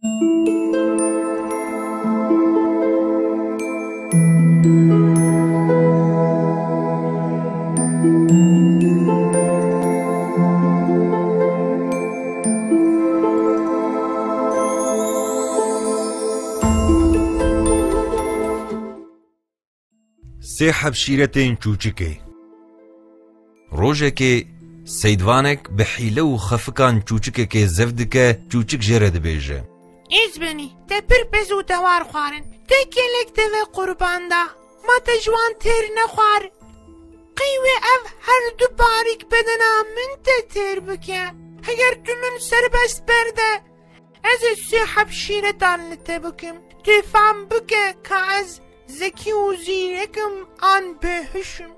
سه حبشیرتین چوچکه روژه که سیدوانک به حیله و خفکان چوچکه که زفدکه چوچک جرد بیجه ایز بنی ده پر بزو دوار خوارن ده گلک ده قربان ده ما تجوان تیر نخوار قیوه او هر دو باریک بدنا من ده تیر بکه اگر تو من سربست برده از سه حبشیرتان لته بکم تفهم بکه که از زکی و زیرکم آن بهشم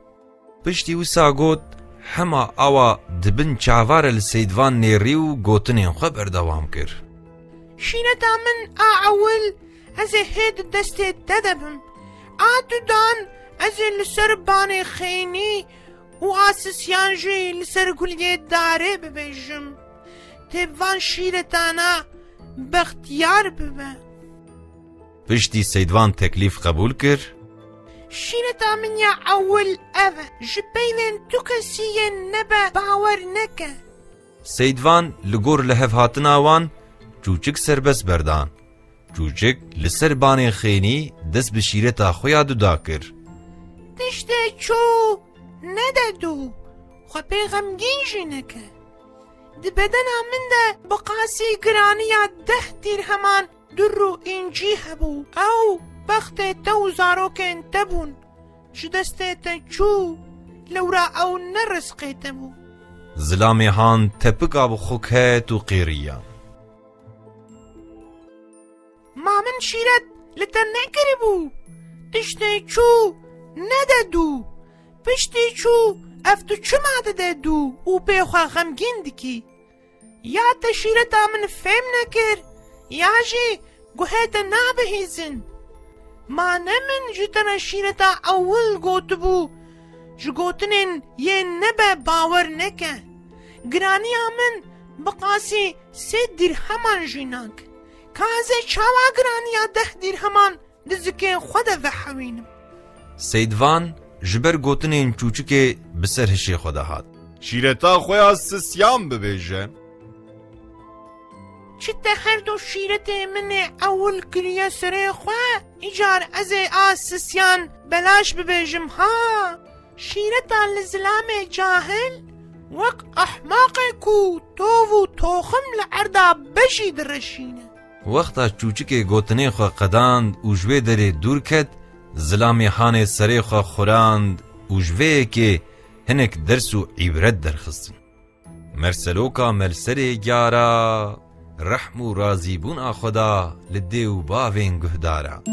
پشتی و ساگوت همه آوا دبن چاوار لسیدوان نیری و گوتنین خواه بردوام کر شینتا من اول از هید دست ددبم دان از لسر بان خینی و آسسیان جی لسر گلیه داره ببیجم تبوان شیرتانا بختیار ببه پشتی سیدوان تکلیف قبول کر شیرتا من یا اول اوه جبیلن تو کسی نبه باور نکه سیدوان لگور لحف هاتنا وان چوچک سربس بردان چوچک لسر بان خینی دست بشیرتا خویا دودا کر تشته چو نددو خو پیغمگین جنکه ده بدنا من ده بقاسی گرانی یا 10 درهمان درو اینجی هبو او بخت تو زاروکن تبون جدسته تنچو لورا او نرسقه تبو زلامی هان تپکا بخوکه تو قیریا ما من شیرت لتر نکربو تشته چو نددو پشتی چو افتو چو مادددو او پیخوا غمگین دکی یا تشیرتا من فهم نکر یا جی گوهت نابهیزن ما نمن جتنا شیرتا اول گوتبو جگوتنین یه نبه باور نکه گرانی آمن بقاسی 3 درهمان جیناک کازه چاوا گرانی 10 درهمان دزکه خود وحوینم سیدوان جبر گوتنین چوچکه بسر هشی خوده هات شیرتا خویا سسیان ببیجه چته هر دو شیرت من اول کریه سره خواه ایجار از آسسیان بلاش ببیجم ها شیرتا لزلام جاهل وق احماق کو تو و توخم لعردا بشی درشینه وقتا چوچکه گوتنین خواه قداند و جوه داره دور کد زلامی حان سره خواه خوراند و جوه که هنک درس و عبرت درخستن مرسلوکا ملسره گیارا رحم و رازی بون آخدا لده و باوین گهدارا